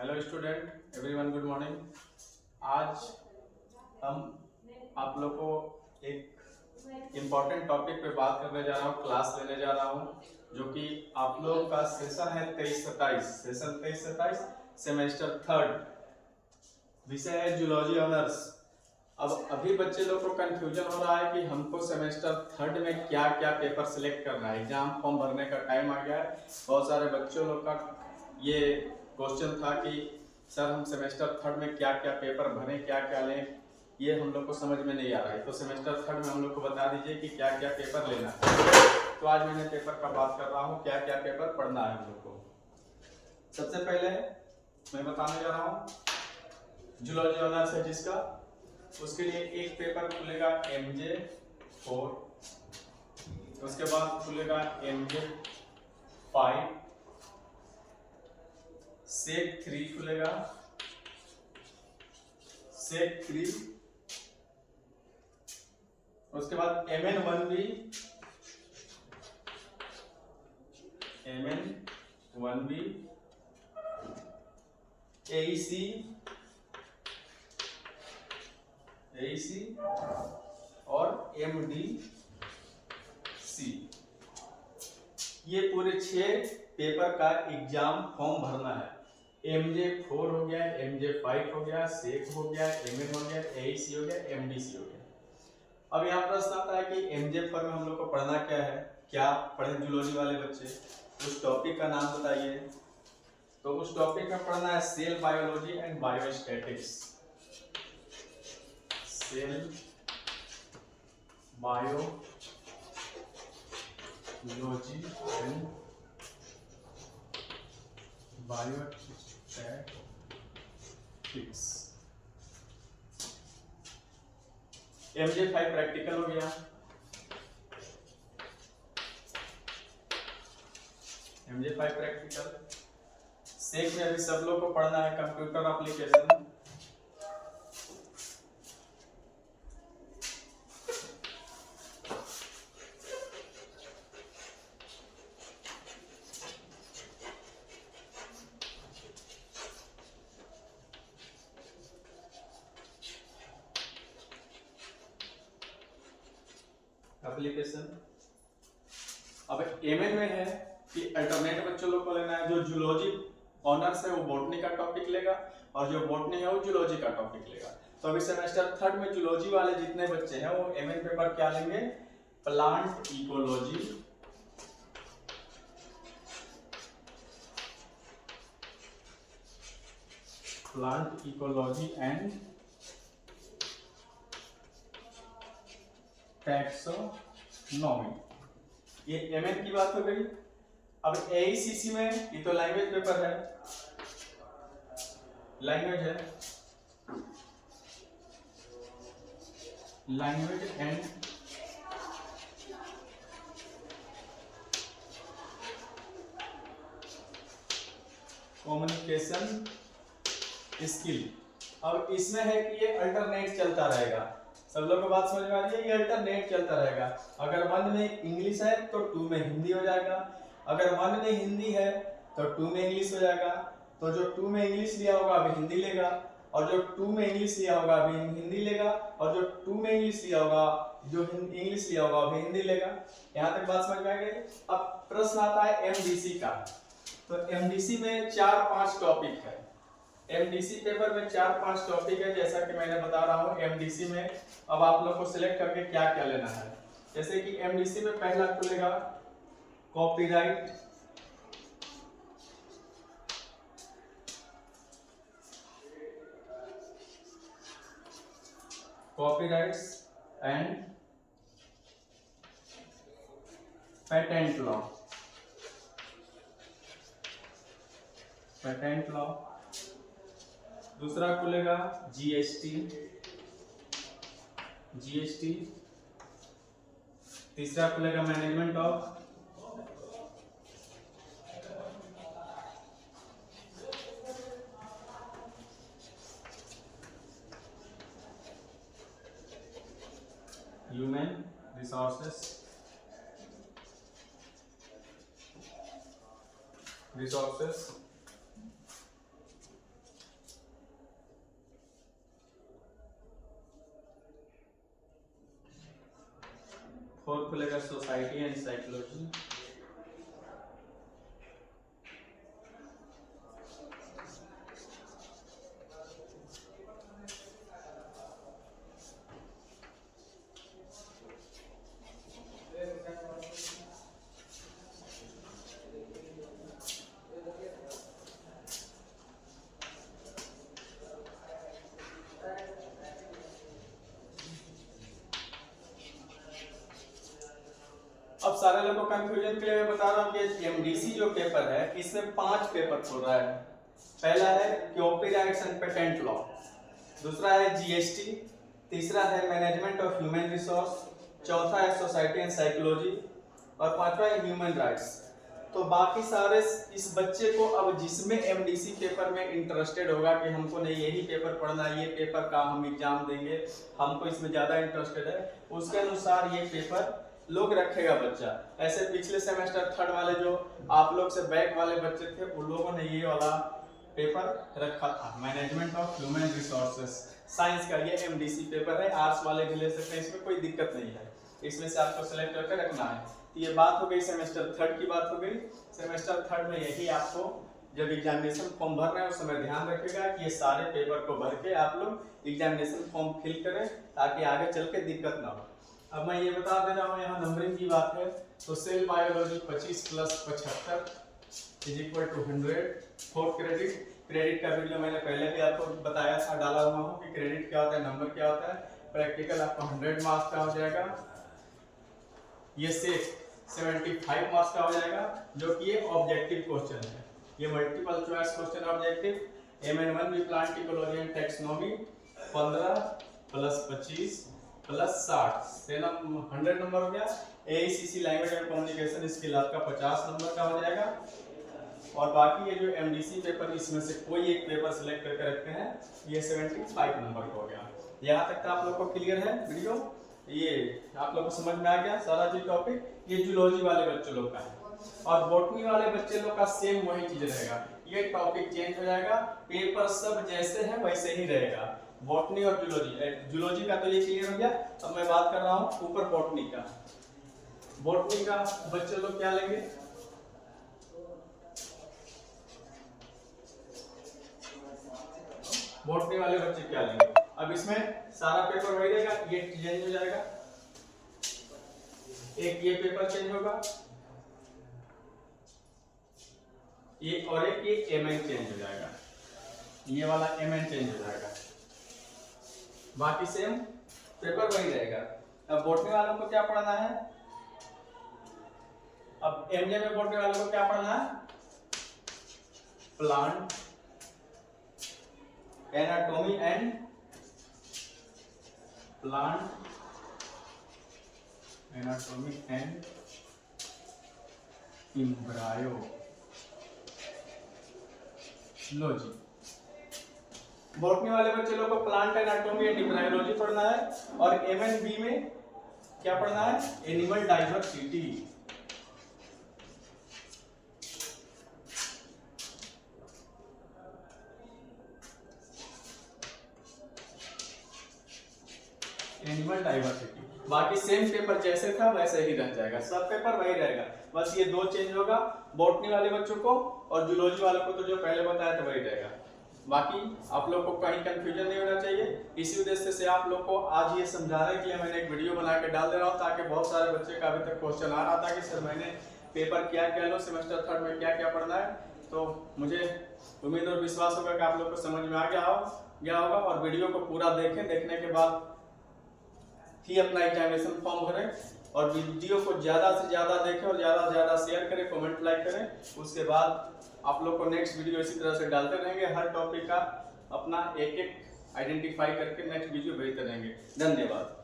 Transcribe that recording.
Hello student, everyone good morning. आज हम आप लोग को एक इम्पॉर्टेंट टॉपिक पे बात करने जा रहा हूँ, क्लास लेने जा रहा हूँ, जो कि आप लोगों का सेशन है 23-27 सेमेस्टर थर्ड। विषय है जूलॉजी ऑनर्स। अब अभी बच्चे लोग को कंफ्यूजन हो रहा है कि हमको सेमेस्टर थर्ड में क्या क्या पेपर सिलेक्ट करना है। एग्जाम फॉर्म भरने का टाइम आ गया है। बहुत सारे बच्चों लोग का ये क्वेश्चन था कि सर हम सेमेस्टर थर्ड में क्या क्या पेपर भरें, क्या क्या लें, ये हम लोग को समझ में नहीं आ रहा है। तो सेमेस्टर थर्ड में हम लोग को बता दीजिए कि क्या क्या पेपर लेना है। तो आज मैंने पेपर का बात कर रहा हूँ, क्या क्या पेपर पढ़ना है हम लोग को। सबसे पहले मैं बताने जा रहा हूँ जूलॉजी ऑनर्स है जिसका, उसके लिए एक पेपर खुलेगा MJ4, उसके बाद खुलेगा MJ5, सेक 3 खुलेगा, सेक 3, उसके बाद MN1B, AEC और MDC। ये पूरे 6 पेपर का एग्जाम फॉर्म भरना है। MJ4 हो गया, MJ5 हो गया, सेक हो गया, MN हो गया, AEC हो गया, MDC हो गया। अब यहाँ प्रश्न आता है कि MJ4 में हम लोग को पढ़ना क्या है, क्या पढ़े जूलॉजी वाले बच्चे, उस टॉपिक का नाम बताइए। तो उस टॉपिक में पढ़ना है cell biology and biostatistics. Cell biology and biostatistics. MJ5 practical हो गया, MJ5 प्रैक्टिकल। सेक में अभी सब लोग को पढ़ना है कंप्यूटर एप्लीकेशन। अब MN में है कि अल्टरनेट बच्चों लोग को लेना है। जो जूलॉजी ऑनर्स है वो बॉटनी का टॉपिक लेगा और जो बॉटनी है वो जूलॉजी का टॉपिक लेगा। तो अभी सेमेस्टर थर्ड में जूलॉजी वाले जितने बच्चे हैं वो MN पेपर क्या लेंगे, प्लांट इकोलॉजी, एंड टैक्सोनॉमी। ये MN की बात हो गई। अब AECC में ये तो लैंग्वेज पेपर है, लैंग्वेज एंड कम्युनिकेशन स्किल। अब इसमें है कि ये अल्टरनेट चलता रहेगा। सब लोग को बात समझ में आ रही है, ये अल्टरनेट चलता रहेगा। अगर 1 में इंग्लिश है तो 2 में हिंदी हो जाएगा, अगर 1 में हिंदी है तो 2 में इंग्लिश हो जाएगा। तो जो 2 में इंग्लिश लिया होगा अभी हिंदी लेगा, और जो 2 में इंग्लिश लिया होगा अभी हिंदी लेगा, और जो 2 में इंग्लिश लिया होगा, जो इंग्लिश लिया होगा अभी हिंदी लेगा। यहाँ तक बात समझ में आ गई। अब प्रश्न आता है MDC का। तो MDC में 4-5 टॉपिक है। MDC पेपर में 4-5 टॉपिक है, जैसा कि मैंने बता रहा हूँ। MDC में अब आप लोग को सिलेक्ट करके क्या क्या लेना है। जैसे कि MDC में पहला खुलेगा copyright, copyrights and patent law, patent law. दूसरा खुलेगा GST, तीसरा खुलेगा मैनेजमेंट ऑफ ह्यूमन रिसोर्सेस 4 खुलेगा सोसाइटी एंड साइकोलॉजी। अब सारे लोगों को कंफ्यूजन के लिए मैं बता रहा हूँ कि एमडीसी जो पेपर है इसमें 5 पेपर हो रहा है। पहला है कॉपीराइट्स एंड पेटेंट लॉ, दूसरा है जीएसटी, तीसरा है मैनेजमेंट ऑफ ह्यूमन रिसोर्स, चौथा है सोसाइटी एंड साइकोलॉजी और पांचवा है ह्यूमन राइट्स। तो बाकी सारे इस बच्चे को अब जिसमें एमडीसी पेपर में इंटरेस्टेड होगा कि हमको नहीं यही पेपर पढ़ना है, ये पेपर का हम एग्जाम देंगे, हमको इसमें ज़्यादा इंटरेस्टेड है, उसके अनुसार ये पेपर लोग रखेगा बच्चा। ऐसे पिछले सेमेस्टर थर्ड वाले जो आप लोग से बैक वाले बच्चे थे उन लोगों ने ये वाला पेपर रखा था, management of human resources, science का ये एमडीसी पेपर है। आर्ट्स वाले भी ले सकते हैं, इसमें कोई दिक्कत नहीं है, इसमें से आपको सेलेक्ट करके रखना है। तो ये बात हो गई सेमेस्टर थर्ड की बात हो गई। सेमेस्टर थर्ड में यही आपको जब एग्जामिनेशन फॉर्म भर रहे हैं उस समय ध्यान रखिएगा कि ये सारे पेपर को भर के आप लोग एग्जामिनेशन फॉर्म फिल करें ताकि आगे चल के दिक्कत ना हो। अब मैं ये बता दे रहा हूँ, यहाँ नंबरिंग की बात है तो सेल बायोलॉजी 25 + 75 = 100 4 क्रेडिट। क्रेडिट का वीडियो मैंने पहले भी आपको बताया था, डाला हुआ हूँ कि क्रेडिट क्या होता है, नंबर क्या होता है। प्रैक्टिकल आपका 100 मार्क्स का हो जाएगा, ये से 75 मार्क्स का हो जाएगा, जो कि ये ऑब्जेक्टिव क्वेश्चन है, ये multiple choice question objective. MN1 भी plant ecology and taxonomy 15 + 25 + 60 100 number हो गया। AICC language and communication skill आपका 50 नंबर का हो जाएगा। और बाकी ये जो एमडीसी पेपर इसमें से कोई एक पेपर सिलेक्ट करके रखते हैं, ये 75 नंबर का हो गया। यहाँ तक आप लोग को क्लियर है वीडियो, ये आप लोग को समझ में आ गया सारा जो टॉपिक। ये जूलॉजी वाले बच्चों लोग का है और बॉटनी वाले बच्चे लोग का सेम वही चीज रहेगा, ये टॉपिक चेंज हो जाएगा, पेपर सब जैसे है वैसे ही रहेगा। बॉटनी और जूलॉजी का तो ये क्लियर हो गया। अब मैं बात कर रहा हूँ ऊपर बॉटनी का। बॉटनी का बच्चे लोग क्या लेंगे, बॉटनी वाले बच्चे क्या लेंगे। अब इसमें सारा पेपर वही रहेगा, ये चेंज हो जाएगा, एक ये पेपर चेंज होगा, ये और एक ये MN चेंज हो जाएगा, ये वाला MN चेंज हो जाएगा, बाकी सेम पेपर वही रहेगा। अब बॉटनी वालों को क्या पढ़ना है, अब MJ में बॉटनी वालों को क्या पढ़ना है, plant anatomy and embryology. Botany वाले बच्चे लोग को प्लांट एनाटॉमी एंड एम्ब्रायोलॉजी पढ़ना है और MNB में क्या पढ़ना है, एनिमल डाइवर्सिटी। एनिमल डाइवर्सिटी, बाकी सेम पेपर जैसे था वैसे ही रह जाएगा, सब पेपर वही रहेगा, बस ये दो चेंज होगा, बॉटनी वाले बच्चों को और जूलॉजी वालों को तो जो पहले बताया था वही रहेगा। बाकी आप लोग को कहीं कंफ्यूजन नहीं होना चाहिए, इसी उद्देश्य से आप लोग को आज ये समझाने के लिए मैंने एक वीडियो बना के डाल दे रहा हूँ, ताकि बहुत सारे बच्चे का अभी तक क्वेश्चन आ रहा था कि सर मैंने पेपर क्या क्या लो, सेमेस्टर थर्ड में क्या क्या पढ़ना है। तो मुझे उम्मीद और विश्वास होगा कि आप लोग को समझ में आ गया होगा और वीडियो को पूरा देखें, देखने के बाद ही अपना एग्जामिनेशन फॉर्म भरें और वीडियो को ज़्यादा से ज़्यादा देखें और ज़्यादा से ज़्यादा शेयर करें, कमेंट लाइक करें। उसके बाद आप लोग को नेक्स्ट वीडियो इसी तरह से डालते रहेंगे, हर टॉपिक का अपना एक एक आइडेंटिफाई करके नेक्स्ट वीडियो भेजते रहेंगे। धन्यवाद।